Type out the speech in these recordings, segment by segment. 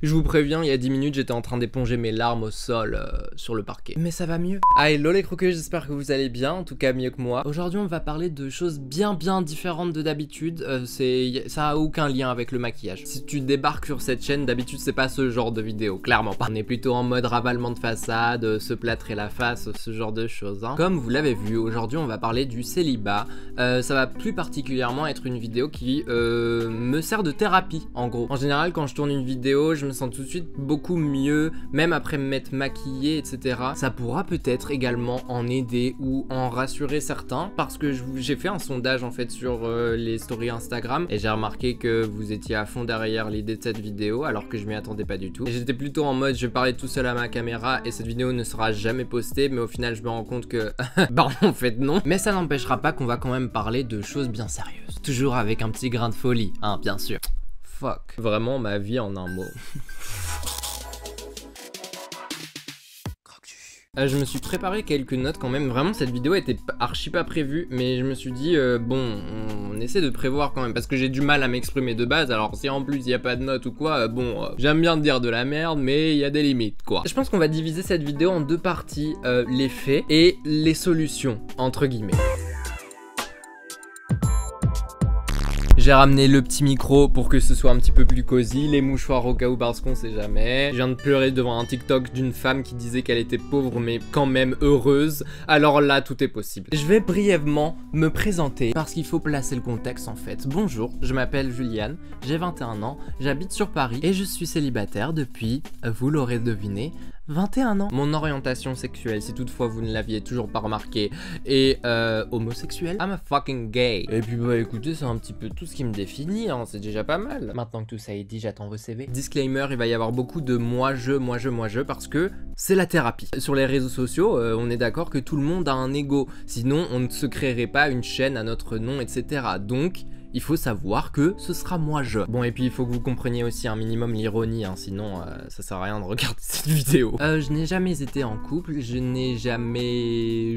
Je vous préviens, il y a 10 minutes, j'étais en train d'éponger mes larmes au sol sur le parquet. Mais ça va mieux. Ah, hello les croqueux, j'espère que vous allez bien, en tout cas mieux que moi. Aujourd'hui, on va parler de choses bien différentes de d'habitude. Ça a aucun lien avec le maquillage. Si tu débarques sur cette chaîne, d'habitude, c'est pas ce genre de vidéo, clairement pas. On est plutôt en mode ravalement de façade, se plâtrer la face, ce genre de choses. Hein. Comme vous l'avez vu, aujourd'hui, on va parler du célibat. Ça va plus particulièrement être une vidéo qui me sert de thérapie, en gros. En général, quand je tourne une vidéo, je me sens tout de suite beaucoup mieux, même après me mettre maquillée, etc. Ça pourra peut-être également en aider ou en rassurer certains, parce que j'ai fait un sondage en fait sur les stories Instagram, et j'ai remarqué que vous étiez à fond derrière l'idée de cette vidéo, alors que je m'y attendais pas du tout. Et j'étais plutôt en mode, je vais parler tout seul à ma caméra, et cette vidéo ne sera jamais postée, mais au final, je me rends compte que, bah en fait non. Mais ça n'empêchera pas qu'on va quand même parler de choses bien sérieuses. Toujours avec un petit grain de folie, hein, bien sûr. Fuck. Vraiment ma vie en un mot. Je me suis préparé quelques notes quand même. Vraiment cette vidéo était archi pas prévue, mais je me suis dit bon, on essaie de prévoir quand même, parce que j'ai du mal à m'exprimer de base. Alors si en plus il n'y a pas de notes ou quoi, bon, j'aime bien dire de la merde, mais il y a des limites quoi. Je pense qu'on va diviser cette vidéo en deux parties, les faits et les solutions entre guillemets. J'ai ramené le petit micro pour que ce soit un petit peu plus cosy, les mouchoirs au cas où parce qu'on sait jamais. Je viens de pleurer devant un TikTok d'une femme qui disait qu'elle était pauvre mais quand même heureuse. Alors là, tout est possible. Je vais brièvement me présenter parce qu'il faut placer le contexte en fait. Bonjour, je m'appelle Juliane, j'ai 21 ans, j'habite sur Paris et je suis célibataire depuis, vous l'aurez deviné, 21 ans. Mon orientation sexuelle, si toutefois vous ne l'aviez toujours pas remarqué, est homosexuel. I'm a fucking gay. Et puis bah écoutez, c'est un petit peu tout ce qui me définit, hein, c'est déjà pas mal. Maintenant que tout ça est dit, j'attends vos CV. Disclaimer, il va y avoir beaucoup de moi je parce que c'est la thérapie. Sur les réseaux sociaux, on est d'accord que tout le monde a un ego, sinon on ne se créerait pas une chaîne à notre nom, etc. Donc il faut savoir que ce sera moi je. Bon, et puis il faut que vous compreniez aussi un minimum l'ironie, hein, sinon ça sert à rien de regarder cette vidéo. Je n'ai jamais été en couple, j'ai jamais,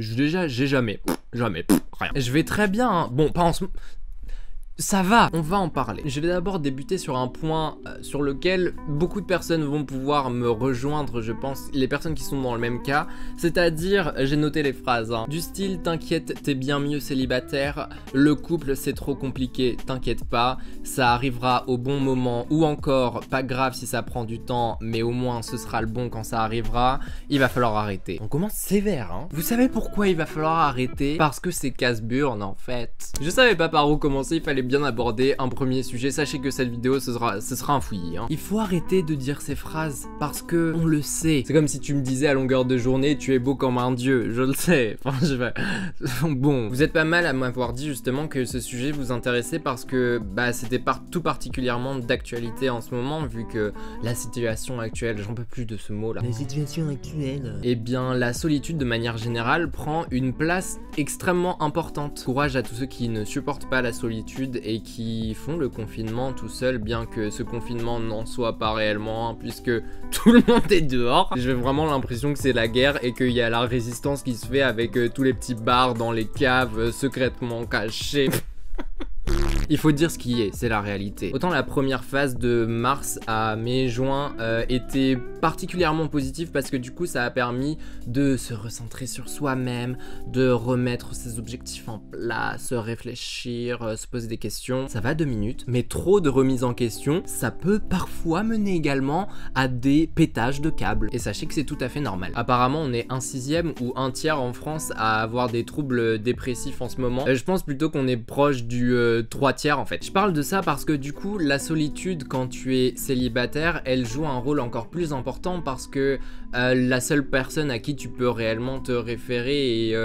rien. Je vais très bien, hein. Bon, pas en ce moment. Ça va, on va en parler. Je vais d'abord débuter sur un point sur lequel beaucoup de personnes vont pouvoir me rejoindre, je pense, les personnes qui sont dans le même cas. C'est-à-dire, j'ai noté les phrases, hein, du style « T'inquiète, t'es bien mieux célibataire »,« Le couple, c'est trop compliqué, t'inquiète pas, ça arrivera au bon moment » ou encore « Pas grave si ça prend du temps, mais au moins ce sera le bon quand ça arrivera, il va falloir arrêter ». On commence sévère, hein. Vous savez pourquoi il va falloir arrêter? Parce que c'est casse-burne, en fait. Je savais pas par où commencer, il fallait bien aborder un premier sujet. Sachez que cette vidéo ce sera un fouillis, hein. Il faut arrêter de dire ces phrases parce que on le sait. C'est comme si tu me disais à longueur de journée tu es beau comme un dieu. Je le sais. Enfin, bon, vous êtes pas mal à m'avoir dit justement que ce sujet vous intéressait parce que bah c'était tout particulièrement d'actualité en ce moment, vu que la situation actuelle, j'en peux plus de ce mot là. La situation actuelle. Eh bien la solitude de manière générale prend une place extrêmement importante. Courage à tous ceux qui ne supportent pas la solitude et qui font le confinement tout seul, bien que ce confinement n'en soit pas réellement, hein, puisque tout le monde est dehors. J'ai vraiment l'impression que c'est la guerre et qu'il y a la résistance qui se fait avec tous les petits bars dans les caves secrètement cachés. Il faut dire ce qui est, c'est la réalité. Autant la première phase de mars à mai-juin était particulièrement positive parce que du coup ça a permis de se recentrer sur soi-même, de remettre ses objectifs en place, réfléchir, se poser des questions. Ça va 2 minutes, mais trop de remise en question, ça peut parfois mener également à des pétages de câbles. Et sachez que c'est tout à fait normal. Apparemment on est 1/6 ou 1/3 en France à avoir des troubles dépressifs en ce moment. Je pense plutôt qu'on est proche du 3/4 en fait. Je parle de ça parce que du coup la solitude quand tu es célibataire, elle joue un rôle encore plus important parce que la seule personne à qui tu peux réellement te référer et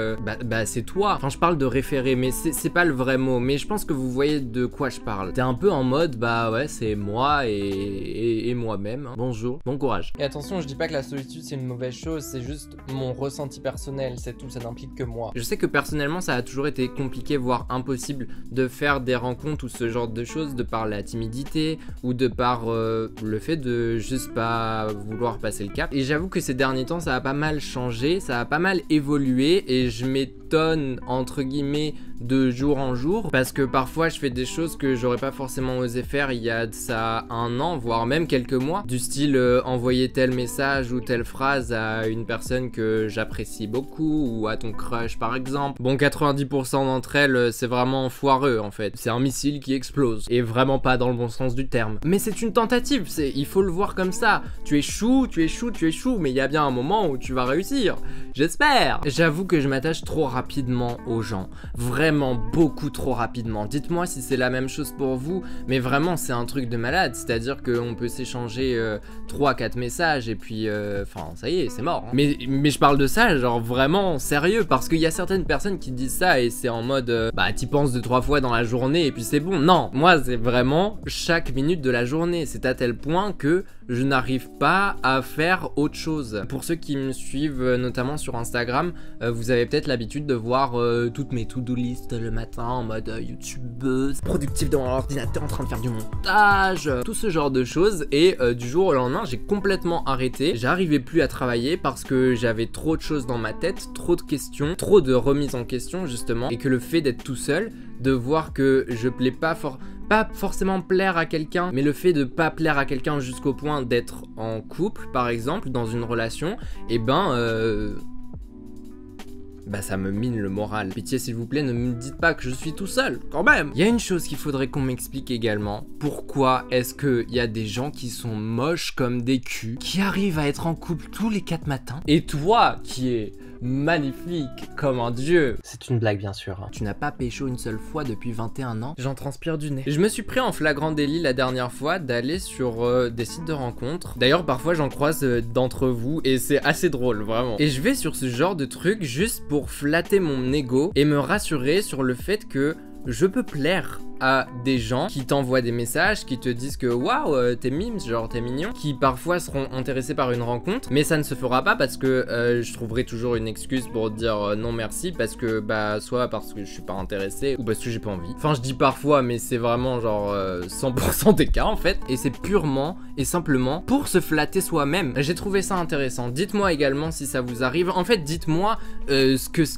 c'est toi. Enfin je parle de référer mais c'est pas le vrai mot, mais je pense que vous voyez de quoi je parle. T'es un peu en mode bah ouais c'est moi et moi-même, hein. Bonjour, bon courage. Et attention, je dis pas que la solitude c'est une mauvaise chose, c'est juste mon ressenti personnel, c'est tout, ça n'implique que moi. Je sais que personnellement ça a toujours été compliqué voire impossible de faire des rencontres ou ce genre de choses de par la timidité ou de par le fait de juste pas vouloir passer le cap. Et j'avoue que ces derniers temps ça a pas mal changé, ça a pas mal évolué et je m'étonne entre guillemets de jour en jour, parce que parfois je fais des choses que j'aurais pas forcément osé faire il y a de ça un an, voire même quelques mois, du style envoyer tel message ou telle phrase à une personne que j'apprécie beaucoup, ou à ton crush par exemple. Bon, 90% d'entre elles, c'est vraiment foireux en fait, c'est un missile qui explose, et vraiment pas dans le bon sens du terme. Mais c'est une tentative, il faut le voir comme ça, tu échoues, mais il y a bien un moment où tu vas réussir, j'espère. J'avoue que je m'attache trop rapidement aux gens, vraiment beaucoup trop rapidement. Dites-moi si c'est la même chose pour vous, mais vraiment c'est un truc de malade, c'est-à-dire qu'on peut s'échanger 3-4 messages et puis enfin ça y est, c'est mort, hein. Mais je parle de ça genre vraiment sérieux, parce qu'il y a certaines personnes qui disent ça et c'est en mode bah t'y penses 2-3 fois dans la journée et puis c'est bon. Non, moi c'est vraiment chaque minute de la journée, c'est à tel point que je n'arrive pas à faire autre chose. Pour ceux qui me suivent notamment sur Instagram, vous avez peut-être l'habitude de voir toutes mes to-do list le matin en mode youtubeuse, productive devant l'ordinateur en train de faire du montage, tout ce genre de choses. Et du jour au lendemain, j'ai complètement arrêté. J'arrivais plus à travailler parce que j'avais trop de choses dans ma tête, trop de questions, trop de remises en question justement, et que le fait d'être tout seul, de voir que je plais pas forcément plaire à quelqu'un, mais le fait de pas plaire à quelqu'un jusqu'au point d'être en couple par exemple, dans une relation, et bah ça me mine le moral. Pitié s'il vous plaît, ne me dites pas que je suis tout seul, quand même. Il y a une chose qu'il faudrait qu'on m'explique également. Pourquoi est-ce qu'il y a des gens qui sont moches comme des culs, qui arrivent à être en couple tous les 4 matins, et toi qui es magnifique comme un dieu. C'est une blague bien sûr, hein. Tu n'as pas pécho une seule fois depuis 21 ans. J'en transpire du nez. Je me suis pris en flagrant délit la dernière fois d'aller sur des sites de rencontres. D'ailleurs parfois j'en croise d'entre vous et c'est assez drôle vraiment. Et je vais sur ce genre de truc juste pour flatter mon ego et me rassurer sur le fait que je peux plaire à des gens qui t'envoient des messages, qui te disent que waouh, t'es mimes, genre t'es mignon, qui parfois seront intéressés par une rencontre, mais ça ne se fera pas parce que je trouverai toujours une excuse pour dire non merci, parce que bah soit parce que je suis pas intéressé ou parce que j'ai pas envie. Enfin je dis parfois, mais c'est vraiment genre 100% des cas en fait, et c'est purement et simplement pour se flatter soi-même. J'ai trouvé ça intéressant. Dites-moi également si ça vous arrive. En fait dites-moi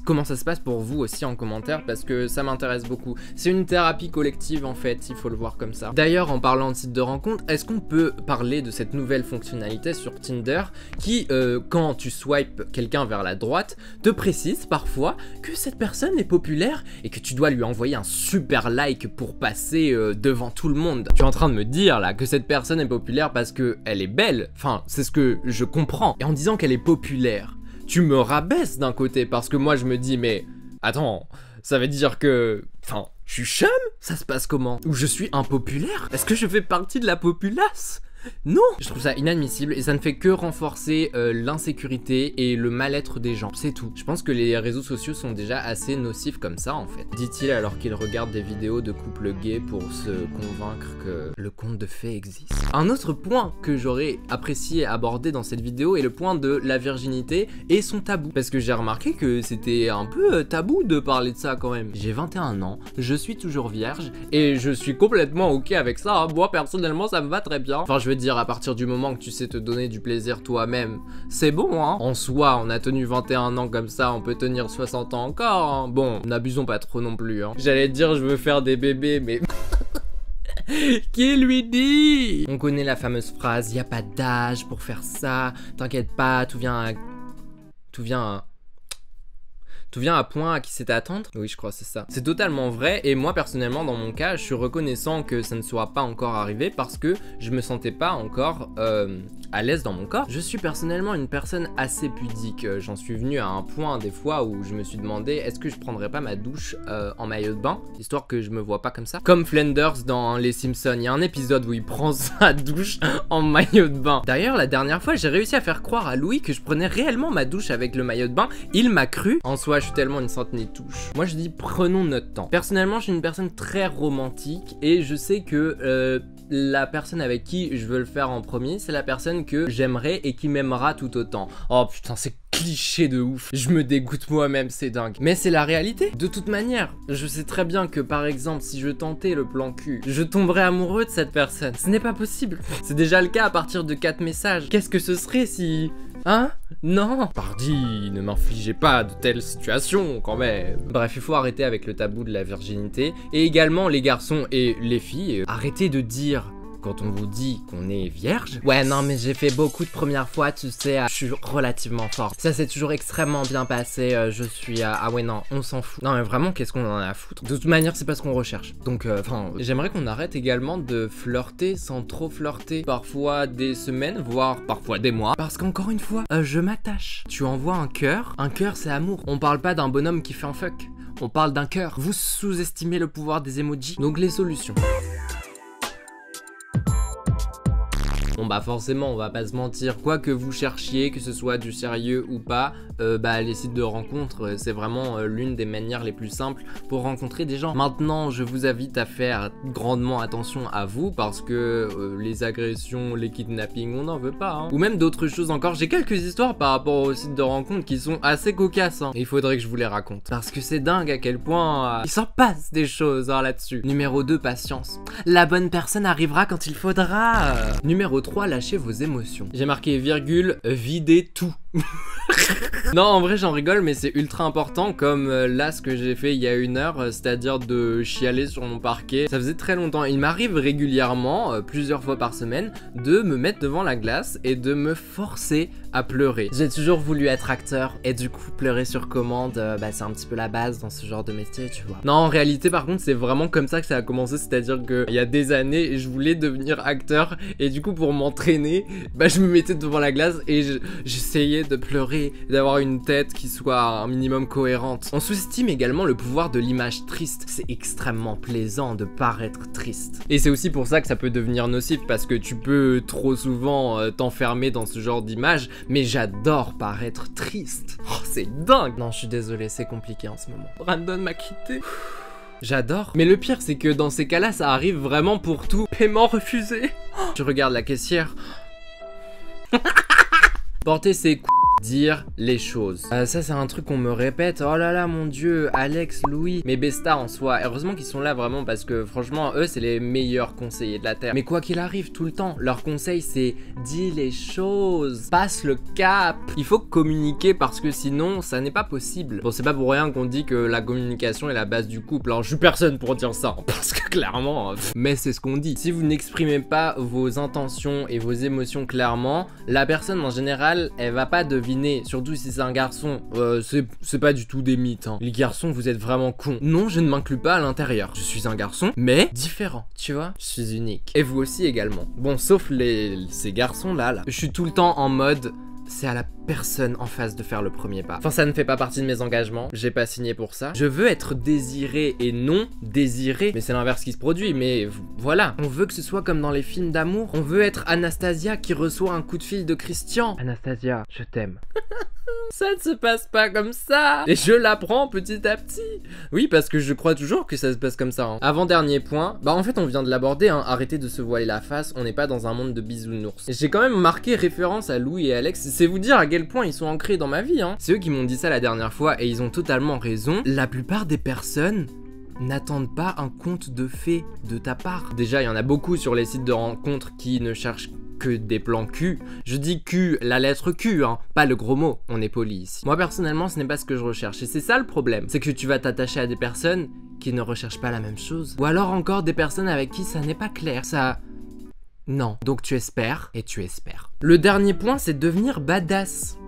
comment ça se passe pour vous aussi en commentaire, parce que ça m'intéresse beaucoup. C'est une thérapie collective en fait, il faut le voir comme ça. D'ailleurs en parlant de site de rencontre, est-ce qu'on peut parler de cette nouvelle fonctionnalité sur Tinder qui quand tu swipes quelqu'un vers la droite te précise parfois que cette personne est populaire et que tu dois lui envoyer un super like pour passer devant tout le monde. Tu es en train de me dire là que cette personne est populaire parce que elle est belle, enfin c'est ce que je comprends, et en disant qu'elle est populaire tu me rabaisses d'un côté, parce que moi je me dis mais attends, ça veut dire que enfin je suis chum? Ça se passe comment? Ou je suis impopulaire? Est-ce que je fais partie de la populace? Non! Je trouve ça inadmissible et ça ne fait que renforcer l'insécurité et le mal-être des gens, c'est tout. Je pense que les réseaux sociaux sont déjà assez nocifs comme ça en fait. Dit-il alors qu'il regarde des vidéos de couples gays pour se convaincre que le conte de fées existe. Un autre point que j'aurais apprécié aborder dans cette vidéo est le point de la virginité et son tabou. Parce que j'ai remarqué que c'était un peu tabou de parler de ça quand même. J'ai 21 ans, je suis toujours vierge et je suis complètement ok avec ça, hein. Moi personnellement ça me va très bien. Enfin je veux dire, à partir du moment que tu sais te donner du plaisir toi-même, c'est bon hein. En soi, on a tenu 21 ans comme ça, on peut tenir 60 ans encore, hein. Bon, n'abusons pas trop non plus, hein. J'allais dire je veux faire des bébés, mais... Qui lui dit? On connaît la fameuse phrase, y a pas d'âge pour faire ça, t'inquiète pas, tout vient à point à qui c'est à attendre. Oui, je crois c'est ça. C'est totalement vrai et moi personnellement dans mon cas, je suis reconnaissant que ça ne soit pas encore arrivé parce que je me sentais pas encore à l'aise dans mon corps. Je suis personnellement une personne assez pudique. J'en suis venu à un point des fois où je me suis demandé est-ce que je prendrais pas ma douche en maillot de bain, histoire que je me vois pas comme ça. Comme Flanders dans Les Simpsons, il y a un épisode où il prend sa douche en maillot de bain. D'ailleurs, la dernière fois, j'ai réussi à faire croire à Louis que je prenais réellement ma douche avec le maillot de bain. Il m'a cru. En soi, je suis tellement une sainte touche. Moi, je dis prenons notre temps. Personnellement, je suis une personne très romantique et je sais que la personne avec qui je veux le faire en premier, c'est la personne que j'aimerais et qui m'aimera tout autant. Oh putain, c'est cliché de ouf. Je me dégoûte moi-même, c'est dingue. Mais c'est la réalité. De toute manière, je sais très bien que par exemple, si je tentais le plan cul, je tomberais amoureux de cette personne. Ce n'est pas possible. C'est déjà le cas à partir de 4 messages. Qu'est-ce que ce serait si Hein? Non. Pardi, ne m'infligez pas de telles situations quand même. Bref, il faut arrêter avec le tabou de la virginité. Et également les garçons et les filles, arrêtez de dire... Quand on vous dit qu'on est vierge. Ouais, non, mais j'ai fait beaucoup de premières fois, tu sais, je suis relativement fort. Ça s'est toujours extrêmement bien passé, je suis... ah ouais, non, on s'en fout. Non, mais vraiment, qu'est-ce qu'on en a à foutre? De toute manière, c'est pas ce qu'on recherche. Donc, enfin, j'aimerais qu'on arrête également de flirter sans trop flirter. Parfois des semaines, voire parfois des mois. Parce qu'encore une fois, je m'attache. Tu envoies un cœur c'est amour. On parle pas d'un bonhomme qui fait un fuck. On parle d'un cœur. Vous sous-estimez le pouvoir des emojis. Donc les solutions. Bon bah forcément on va pas se mentir, quoi que vous cherchiez, que ce soit du sérieux ou pas, bah les sites de rencontres c'est vraiment l'une des manières les plus simples pour rencontrer des gens. Maintenant je vous invite à faire grandement attention à vous parce que les agressions, les kidnappings on n'en veut pas hein. Ou même d'autres choses encore, j'ai quelques histoires par rapport aux sites de rencontres qui sont assez cocasses hein. Et il faudrait que je vous les raconte parce que c'est dingue à quel point il s'en passe des choses hein, là-dessus. Numéro 2, patience. La bonne personne arrivera quand il faudra. Numéro 3, lâchez vos émotions. J'ai marqué virgule, videz tout. Non, en vrai j'en rigole mais c'est ultra important comme là ce que j'ai fait il y a 1 heure, c'est-à-dire de chialer sur mon parquet. Ça faisait très longtemps. Il m'arrive régulièrement, plusieurs fois par semaine, de me mettre devant la glace et de me forcer à pleurer. J'ai toujours voulu être acteur et du coup pleurer sur commande, bah c'est un petit peu la base dans ce genre de métier, tu vois. Non, en réalité par contre c'est vraiment comme ça que ça a commencé, c'est-à-dire que il y a des années je voulais devenir acteur et du coup pour m'entraîner, bah je me mettais devant la glace et j'essayais de pleurer, d'avoir une tête qui soit un minimum cohérente. On sous-estime également le pouvoir de l'image triste. C'est extrêmement plaisant de paraître triste. Et c'est aussi pour ça que ça peut devenir nocif parce que tu peux trop souvent t'enfermer dans ce genre d'image. Mais j'adore paraître triste. Oh, c'est dingue. Non, je suis désolé, c'est compliqué en ce moment. Brandon m'a quitté. J'adore. Mais le pire, c'est que dans ces cas-là, ça arrive vraiment pour tout. Paiement refusé. Tu regardes la caissière. Porter ses coups. Dire les choses. Ça c'est un truc qu'on me répète. Oh là là mon dieu, Alex, Louis, mes bestas en soi. Heureusement qu'ils sont là vraiment parce que franchement eux c'est les meilleurs conseillers de la terre. Mais quoi qu'il arrive tout le temps, leur conseil c'est dis les choses, passe le cap. Il faut communiquer parce que sinon ça n'est pas possible. Bon c'est pas pour rien qu'on dit que la communication est la base du couple. Alors je suis personne pour dire ça parce que clairement, mais c'est ce qu'on dit. Si vous n'exprimez pas vos intentions et vos émotions clairement, la personne en général elle va pas deviner. Surtout si c'est un garçon, c'est pas du tout des mythes hein. Les garçons vous êtes vraiment cons. Non je ne m'inclus pas à l'intérieur. Je suis un garçon mais différent, tu vois. Je suis unique. Et vous aussi également. Bon sauf ces garçons là. Je suis tout le temps en mode c'est à la personne en face de faire le premier pas. Enfin ça ne fait pas partie de mes engagements, j'ai pas signé pour ça. Je veux être désiré et non désiré. Mais c'est l'inverse qui se produit, mais voilà. On veut que ce soit comme dans les films d'amour. On veut être Anastasia qui reçoit un coup de fil de Christian. Anastasia, je t'aime. Ça ne se passe pas comme ça. Et je l'apprends petit à petit. Oui parce que je crois toujours que ça se passe comme ça hein. Avant-dernier point, bah en fait on vient de l'aborder hein. Arrêtez de se voiler la face, on n'est pas dans un monde de bisounours. J'ai quand même marqué référence à Louis et Alex. C'est vous dire à quel point ils sont ancrés dans ma vie hein. C'est eux qui m'ont dit ça la dernière fois et ils ont totalement raison. La plupart des personnes n'attendent pas un conte de fées de ta part. Déjà il y en a beaucoup sur les sites de rencontres qui ne cherchent que des plans cul. Je dis cul, la lettre Q, hein, pas le gros mot, on est poli ici. Moi personnellement ce n'est pas ce que je recherche et c'est ça le problème. C'est que tu vas t'attacher à des personnes qui ne recherchent pas la même chose. Ou alors encore des personnes avec qui ça n'est pas clair. Ça... Non. Donc tu espères et tu espères. Le dernier point c'est devenir badass.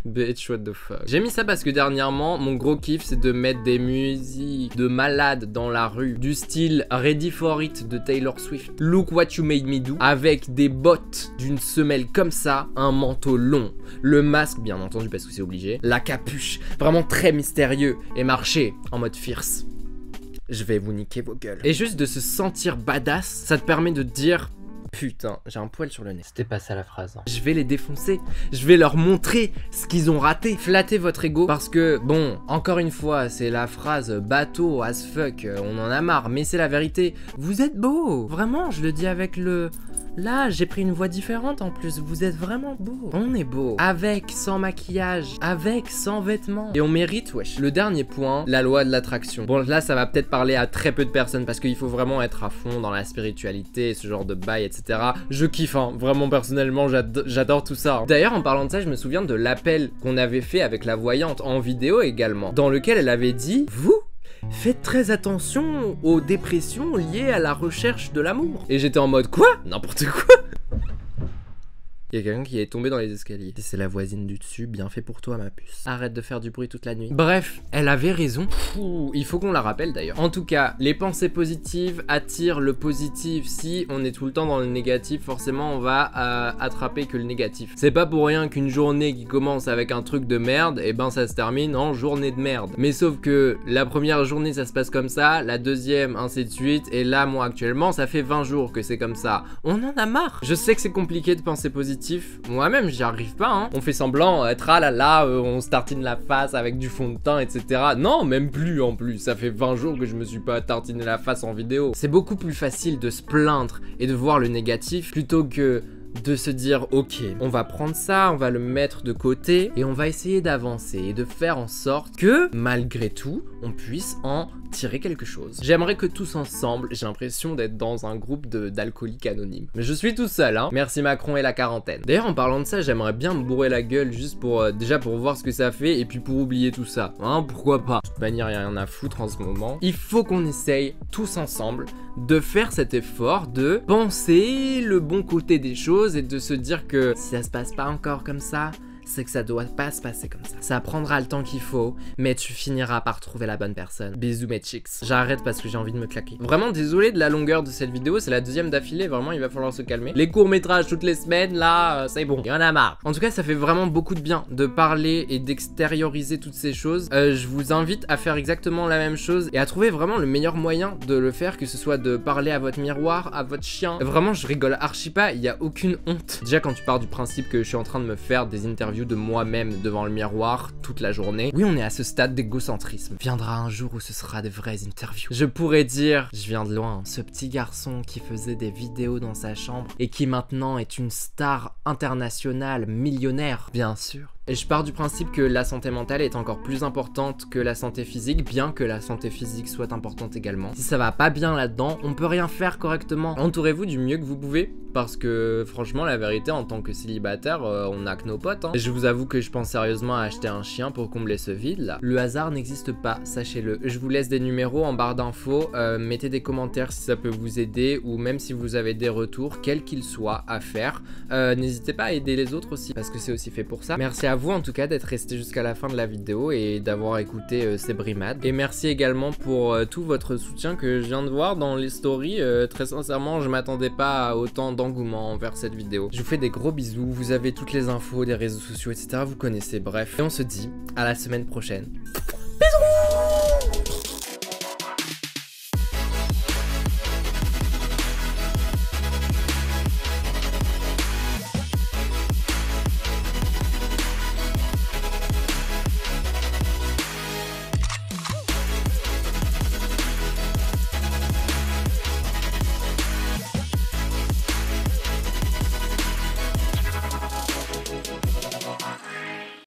Bitch, what the fuck. J'ai mis ça parce que dernièrement, mon gros kiff c'est de mettre des musiques de malades dans la rue. Du style Ready for It de Taylor Swift. Look What You Made Me Do. Avec des bottes d'une semelle comme ça, un manteau long. Le masque, bien entendu parce que c'est obligé. La capuche, vraiment très mystérieux. Et marcher en mode fierce. Je vais vous niquer vos gueules. Et juste de se sentir badass, ça te permet de dire... Putain, j'ai un poil sur le nez. C'était pas ça la phrase. Hein. Je vais les défoncer. Je vais leur montrer ce qu'ils ont raté. Flattez votre ego. Parce que, bon, encore une fois, c'est la phrase bateau as fuck. On en a marre. Mais c'est la vérité. Vous êtes beau. Vraiment, je le dis avec le Là, j'ai pris une voix différente en plus, vous êtes vraiment beau. On est beau. Avec, sans maquillage, avec, sans vêtements. Et on mérite, wesh. Le dernier point, la loi de l'attraction. Bon, là, ça va peut-être parler à très peu de personnes parce qu'il faut vraiment être à fond dans la spiritualité, ce genre de bail, etc. Je kiffe, hein. Vraiment, personnellement, j'adore tout ça. Hein. D'ailleurs, en parlant de ça, je me souviens de l'appel qu'on avait fait avec la voyante en vidéo également, dans lequel elle avait dit, vous faites très attention aux dépressions liées à la recherche de l'amour. Et j'étais en mode, quoi? N'importe quoi. Il y a quelqu'un qui est tombé dans les escaliers. C'est la voisine du dessus, bien fait pour toi ma puce. Arrête de faire du bruit toute la nuit. Bref, elle avait raison. Il faut qu'on la rappelle d'ailleurs. En tout cas, les pensées positives attirent le positif. Si on est tout le temps dans le négatif, forcément on va attraper que le négatif. C'est pas pour rien qu'une journée qui commence avec un truc de merde, et ben ça se termine en journée de merde. Mais sauf que la première journée ça se passe comme ça, la deuxième ainsi de suite, et là moi actuellement ça fait 20 jours que c'est comme ça. On en a marre. Je sais que c'est compliqué de penser positif. Moi-même j'y arrive pas hein. On fait semblant être ah là là, on se tartine la face avec du fond de teint etc. Non même plus en plus, ça fait 20 jours que je me suis pas tartiné la face en vidéo. C'est beaucoup plus facile de se plaindre et de voir le négatif plutôt que de se dire ok, on va prendre ça, on va le mettre de côté et on va essayer d'avancer et de faire en sorte que malgré tout on puisse en tirer quelque chose. J'aimerais que tous ensemble, j'ai l'impression d'être dans un groupe d'alcooliques anonymes. Mais je suis tout seul hein, merci Macron et la quarantaine. D'ailleurs en parlant de ça, j'aimerais bien me bourrer la gueule juste pour, déjà pour voir ce que ça fait et puis pour oublier tout ça, hein, pourquoi pas. De toute manière, il n'y a rien à foutre en ce moment. Il faut qu'on essaye tous ensemble de faire cet effort de penser le bon côté des choses et de se dire que si ça se passe pas encore comme ça, c'est que ça doit pas se passer comme ça. Ça prendra le temps qu'il faut, mais tu finiras par trouver la bonne personne. Bisous mes chicks. J'arrête parce que j'ai envie de me claquer. Vraiment désolé de la longueur de cette vidéo, c'est la deuxième d'affilée, vraiment il va falloir se calmer. Les courts-métrages toutes les semaines, là, c'est bon, il y en a marre. En tout cas, ça fait vraiment beaucoup de bien de parler et d'extérioriser toutes ces choses. Je vous invite à faire exactement la même chose et à trouver vraiment le meilleur moyen de le faire, que ce soit de parler à votre miroir, à votre chien. Vraiment, je rigole archi pas, il y a aucune honte. Déjà quand tu pars du principe que je suis en train de me faire des interviews de moi-même devant le miroir toute la journée. Oui, on est à ce stade d'égocentrisme. Viendra un jour où ce sera de vraies interviews. Je pourrais dire, je viens de loin, ce petit garçon qui faisait des vidéos dans sa chambre et qui maintenant est une star internationale, millionnaire, bien sûr. Et je pars du principe que la santé mentale est encore plus importante que la santé physique, bien que la santé physique soit importante également. Si ça va pas bien là-dedans, on peut rien faire correctement. Entourez-vous du mieux que vous pouvez, parce que franchement la vérité en tant que célibataire, on a que nos potes hein. Et je vous avoue que je pense sérieusement à acheter un chien pour combler ce vide là. Le hasard n'existe pas, sachez-le. Je vous laisse des numéros en barre d'infos, mettez des commentaires si ça peut vous aider, ou même si vous avez des retours, quels qu'ils soient à faire. N'hésitez pas à aider les autres aussi, parce que c'est aussi fait pour ça. Merci à vous en tout cas d'être resté jusqu'à la fin de la vidéo et d'avoir écouté ces brimades. Et merci également pour tout votre soutien que je viens de voir dans les stories. Très sincèrement, je m'attendais pas à autant d'engouement envers cette vidéo. Je vous fais des gros bisous, vous avez toutes les infos des réseaux sociaux, etc. Vous connaissez, bref. Et on se dit à la semaine prochaine. Bisous!